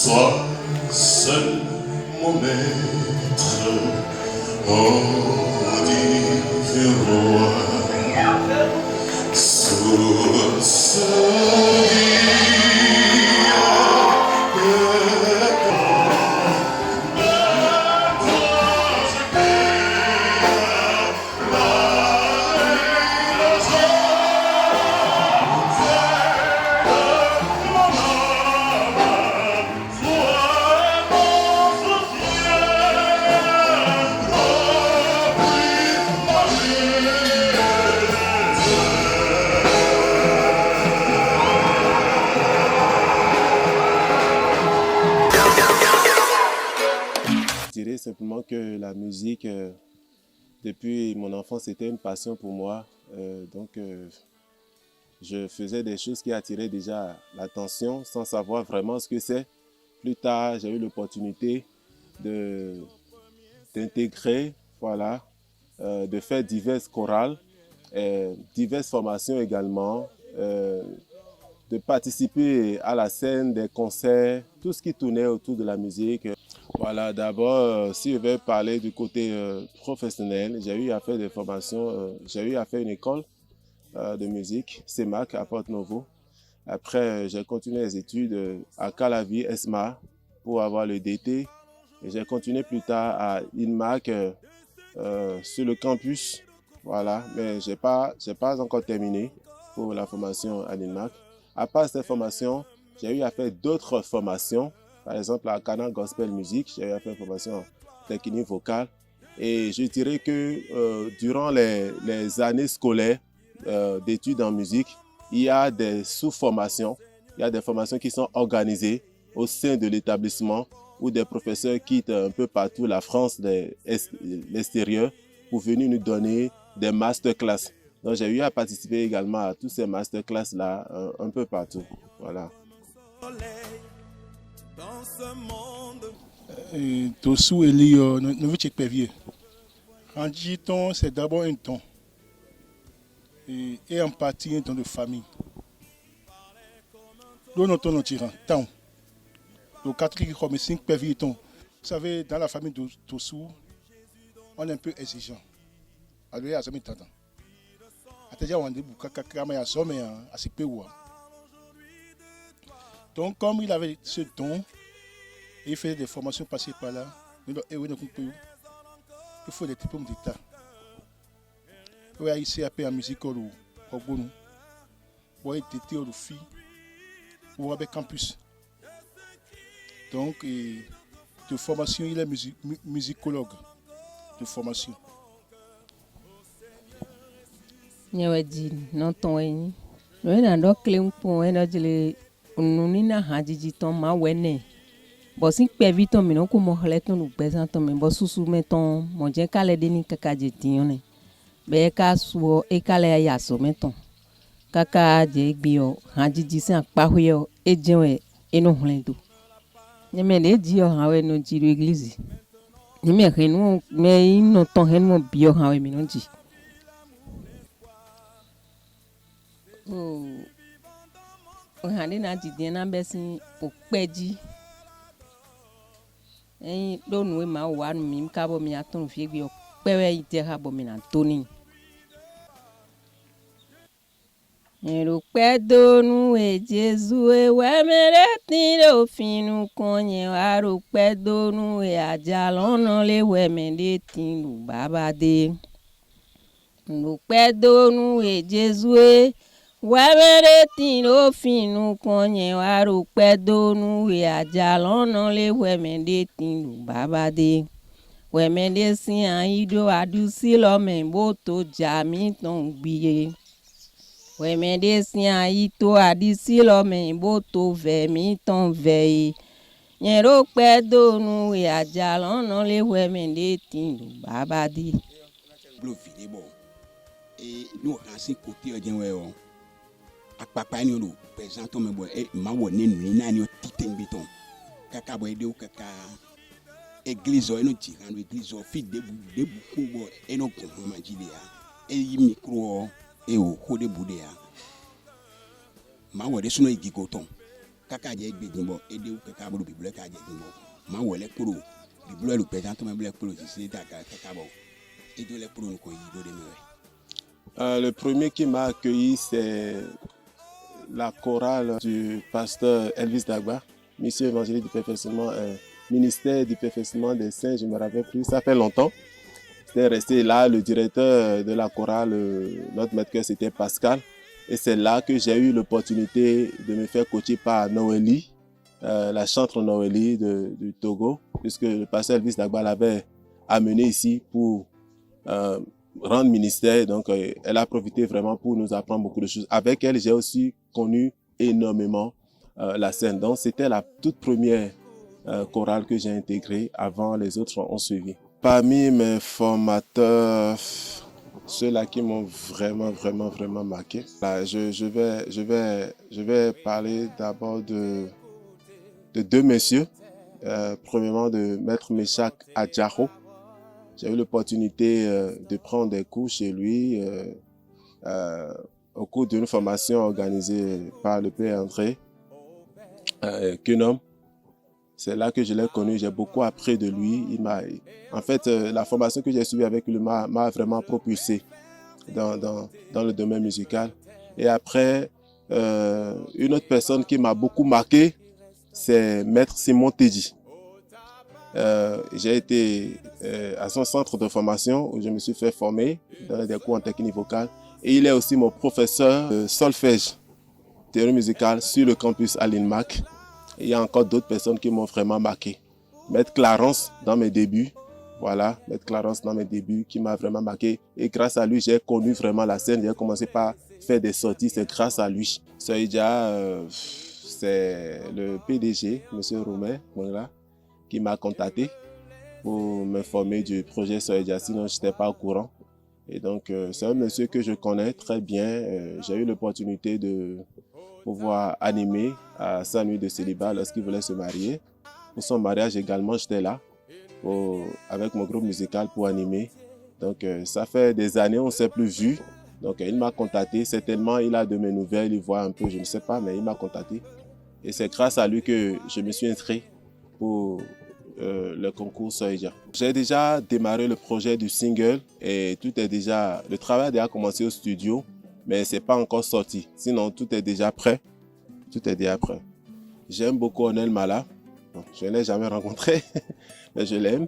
Sois seul mon maître, oh divin roi, source Je dirais simplement que la musique, depuis mon enfance, c'était une passion pour moi. Je faisais des choses qui attiraient déjà l'attention sans savoir vraiment ce que c'est. Plus tard, j'ai eu l'opportunité d'intégrer, voilà, de faire diverses chorales, diverses formations également, de participer à la scène, des concerts, tout ce qui tournait autour de la musique. Voilà, d'abord, si je vais parler du côté professionnel, j'ai eu à faire des formations, j'ai eu à faire une école de musique, CEMAC à Porto-Novo. Après, j'ai continué les études à Calavi, ESMA, pour avoir le DT. Et j'ai continué plus tard à INMAC sur le campus. Voilà, mais je n'ai pas encore terminé pour la formation à l'INMAC. À part cette formation, j'ai eu à faire d'autres formations. Par exemple, à Canal Gospel Music, j'ai eu à faire une formation en technique vocale. Et je dirais que durant les années scolaires d'études en musique, il y a des sous-formations, il y a des formations qui sont organisées au sein de l'établissement où des professeurs quittent un peu partout la France, l'extérieur, pour venir nous donner des masterclass. Donc j'ai eu à participer également à tous ces masterclass-là un peu partout. Voilà. Tosu Eli, nous veux pévier. Randiton, c'est d'abord un ton. Et en partie un ton de famille. Nous nous ton tirant, tant. Le quatrième comme 5 pévier ton. Vous savez, dans la famille de Tosu, on est un peu exigeant. Alors, il y a jamais tant. Donc, comme il avait ce don, il faisait des formations passées par là. Il faut des diplômes d'État. Il y a ici à en musique au Bonou. Il y a été au FI ou avec campus. Donc, de formation, il est musicologue de formation. Nyawaji non ton eni no ina do claim pon ena jele ununi na hajiji ton ma wene bo sin pe vi ton mi no ko mo hle ton lu pesan ton mi bo susu me ton mo je kale de ni kaka je tione be ka suo e kale ya so me ton kaka je gbi o hajiji sin pa huyo e jewe eno hlen do ni me le ji o hawe no ji ru église ni me renu me ino ton renu bi o hawe mi no ji. Hande na jide na besi okpeji eyin donu we ma wa nu mi ka bo mi atun fi gbe opewe ite ha bo mi na toni ero pe donu e Jesu e we mere tin o finu konye wa ro pe donu e aja lona le we me de tin lu baba de ro pe donu e Jesu e wẹ́mẹ́rẹ́ tí ló finu kọ́nyẹ̀ wá rò pẹ́ dónú àjà lọ́nà lé wẹ́mẹ́dẹ́ tí lù bàbá dé wẹ́mẹ́dẹ́ sí àyídó àdúsí lọ́mẹ̀ bó tó jà mí tán gbìyẹ wẹ́mẹ́dẹ́ sí àyídó àdúsí lọ́mẹ̀ bó tó vẹ̀ mí tán vẹ̀ yẹn rò pẹ́ dónú àjà lọ́nà lé wẹ́mẹ́dẹ́ tí lù bàbá dé. Nous avons côté de akpakpa ni o présente me bo e ma wo ne nu na ni o titen beton kaka bo ede o kaka église o eno tiran église o fi debu ko bo eno ko ma jide ya e yi micro e o ko de bude ya ma wo de suno igigo ton kaka dze gbedzi bɔ ede wo kaka bolo biblo ka dze gbɔ ma wɔ lɛ kpolo biblo le présente me blɛ kpolo sisi ta kaka bɔ edo lɛ kpolo ko yi do de me wɛ. Le premier qui m'a accueilli, c'est la chorale du pasteur Elvis Dagba, Mission évangélique du perfectionnement, ministère du perfectionnement des saints, je ne me rappelle plus, ça fait longtemps. J'étais resté là, le directeur de la chorale, notre maître chœur, c'était Pascal. Et c'est là que j'ai eu l'opportunité de me faire coacher par Noélie, la chantre Noélie du Togo, puisque le pasteur Elvis Dagba l'avait amené ici pour rendre ministère. Donc, elle a profité vraiment pour nous apprendre beaucoup de choses. Avec elle, j'ai aussi connu énormément la scène. Donc, c'était la toute première chorale que j'ai intégrée. Avant, les autres ont suivi. Parmi mes formateurs, ceux-là qui m'ont vraiment marqué, là, je vais parler d'abord de deux messieurs. Premièrement, de Maître Meshach Adjaro. J'ai eu l'opportunité de prendre des cours chez lui au cours d'une formation organisée par le Père André Kunom. C'est là que je l'ai connu, j'ai beaucoup appris de lui. En fait, la formation que j'ai suivie avec lui m'a vraiment propulsé dans le domaine musical. Et après, une autre personne qui m'a beaucoup marqué, c'est Maître Simon Teddy. J'ai été à son centre de formation où je me suis fait former dans des cours en technique vocale. Et il est aussi mon professeur de solfège, théorie musicale sur le campus à l'INMAC. Et il y a encore d'autres personnes qui m'ont vraiment marqué. Maître Clarence dans mes débuts, voilà, Maître Clarence dans mes débuts qui m'a vraiment marqué. Et grâce à lui, j'ai connu vraiment la scène. J'ai commencé par faire des sorties, c'est grâce à lui. Soïdja, c'est le PDG, M. Roumain, voilà, qui m'a contacté pour m'informer du projet Soïdja, sinon je n'étais pas au courant. Et donc, c'est un monsieur que je connais très bien. J'ai eu l'opportunité de pouvoir animer à sa nuit de célibat lorsqu'il voulait se marier. Pour son mariage également, j'étais là avec mon groupe musical pour animer. Donc, ça fait des années, on ne s'est plus vu. Donc, il m'a contacté. Certainement, il a de mes nouvelles, il voit un peu, je ne sais pas, mais il m'a contacté. Et c'est grâce à lui que je me suis inscrit pour le concours Soïdja. J'ai déjà démarré le projet du single et le travail a déjà commencé au studio, mais ce n'est pas encore sorti. Sinon, tout est déjà prêt. Tout est déjà prêt. J'aime beaucoup Onel Mala. Je ne l'ai jamais rencontré, mais je l'aime.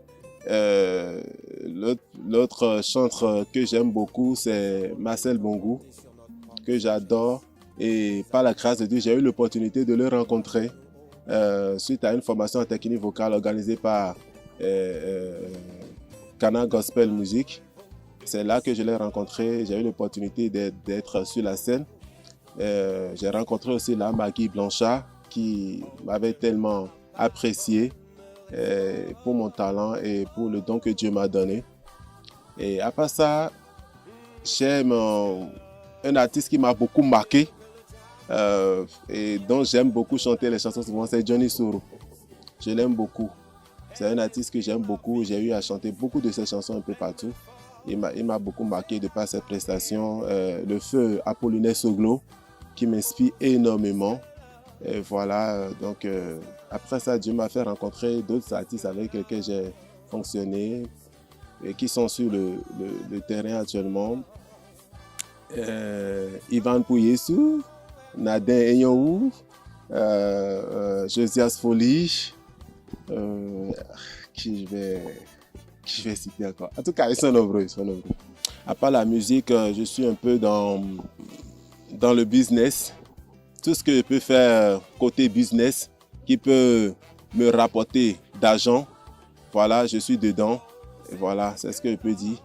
L'autre chanteur que j'aime beaucoup, c'est Marcel Bongou, que j'adore. Et par la grâce de Dieu, j'ai eu l'opportunité de le rencontrer suite à une formation en technique vocale organisée par Cana Gospel Music. C'est là que je l'ai rencontré. J'ai eu l'opportunité d'être sur la scène. J'ai rencontré aussi la Maggie Blanchard qui m'avait tellement apprécié pour mon talent et pour le don que Dieu m'a donné. Et après ça, j'aime un artiste qui m'a beaucoup marqué et dont j'aime beaucoup chanter les chansons souvent, c'est Johnny Soro. Je l'aime beaucoup. C'est un artiste que j'aime beaucoup. J'ai eu à chanter beaucoup de ses chansons un peu partout. Il m'a beaucoup marqué de par ses prestations. Le feu Apollinaire Soglo qui m'inspire énormément. Et voilà, donc après ça, Dieu m'a fait rencontrer d'autres artistes avec lesquels j'ai fonctionné et qui sont sur le terrain actuellement. Ivan Pouyesu, Nadin Enyou, Josias Folie, qui je vais citer encore. En tout cas, ils sont nombreux. À part la musique, je suis un peu dans le business. Tout ce que je peux faire côté business qui peut me rapporter d'argent, voilà, je suis dedans. Et voilà, c'est ce que je peux dire.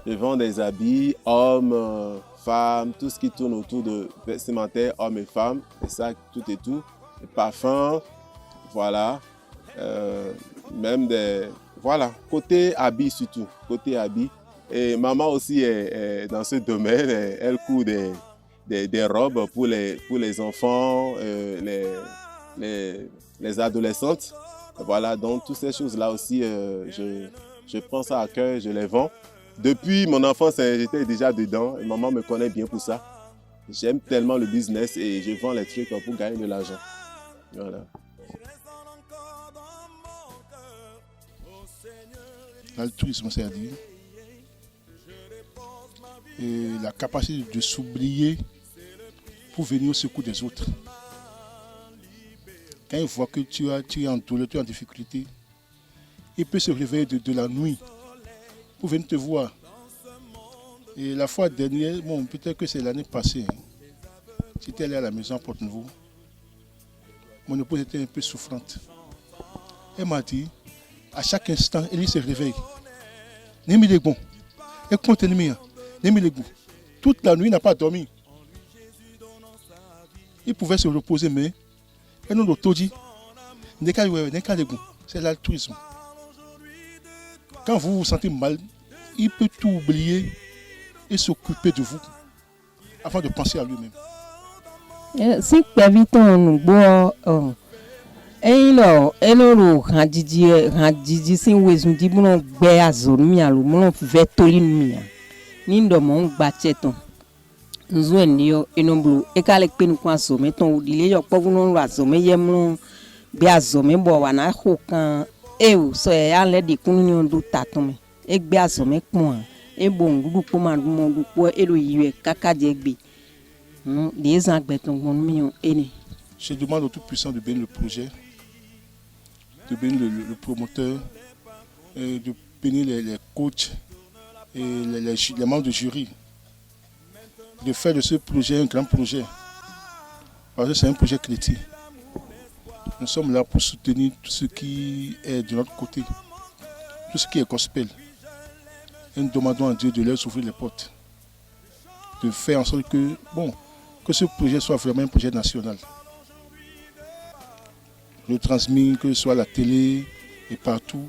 Je vends des habits, hommes, femmes, tout ce qui tourne autour de vestimentaire, hommes et femmes, et ça, tout et tout. Des parfums, voilà. Même des... Voilà, côté habits surtout, côté habits. Et maman aussi est dans ce domaine, elle coud des robes pour les enfants, les adolescentes. Voilà, donc toutes ces choses-là aussi, je prends ça à cœur, je les vends. Depuis mon enfance, j'étais déjà dedans, et maman me connaît bien pour ça. J'aime tellement le business et je vends les trucs pour gagner de l'argent. Voilà. L'altruisme, c'est-à-dire la capacité de s'oublier pour venir au secours des autres. Quand il voit que tu es en douleur, tu es en difficulté, il peut se réveiller de la nuit pour venir te voir. Et la fois dernière, bon, peut-être que c'est l'année passée, j'étais allé à la maison à Port-Nouveau. Mon épouse était un peu souffrante. Elle m'a dit, à chaque instant, elle se réveille. Némi les bons. Elle compte Némi les bons. Toute la nuit, il n'a pas dormi. Il pouvait se reposer, mais elle nous l'a dit. C'est l'altruisme. Quand vous vous sentez mal, il peut tout oublier et s'occuper de vous avant de penser à lui-même. Si kpɛvitɔ nugbɔ eyilɔ enoro hadzidzi si wezunji mlɔ gbɛ azɔ numia lo mlɔ vɛ toli numia ni ndɔmɔ ŋgbatsɛ tɔn nzu eniyɔ enoblo eka le kpenu kun azɔmɛ tɔn odile yɔ kpɔvu nɔlɔ azɔmɛ yɛ mlɔ gbɛ azɔmɛ bɔ wana xɔ kan ewo sɔyɛ alɛ de kunu nyɔ do tatɔmɛ egbɛ azɔmɛ kpɔn ebo ŋdudu kpɔma dumɔ du kpɔ elo yiwɛ kaka dze gbe. Je demande au Tout-Puissant de bénir le projet, de bénir le promoteur, de bénir les coachs et les membres du jury, de faire de ce projet un grand projet, parce que c'est un projet chrétien. Nous sommes là pour soutenir tout ce qui est de notre côté, tout ce qui est gospel. Et nous demandons à Dieu de leur ouvrir les portes, de faire en sorte que, que ce projet soit vraiment un projet national. Je transmets que ce soit à la télé et partout,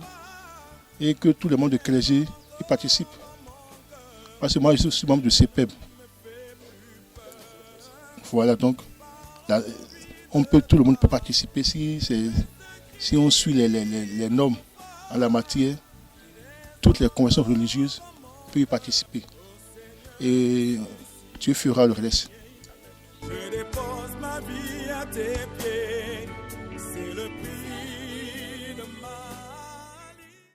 et que tout le monde de clergé y participe. Parce que moi, je suis aussi membre de CPEB. Voilà, donc, tout le monde peut participer si on suit les normes en la matière. Toutes les conventions religieuses peuvent y participer. Et Dieu fera le reste. Je dépose ma vie à tes pieds.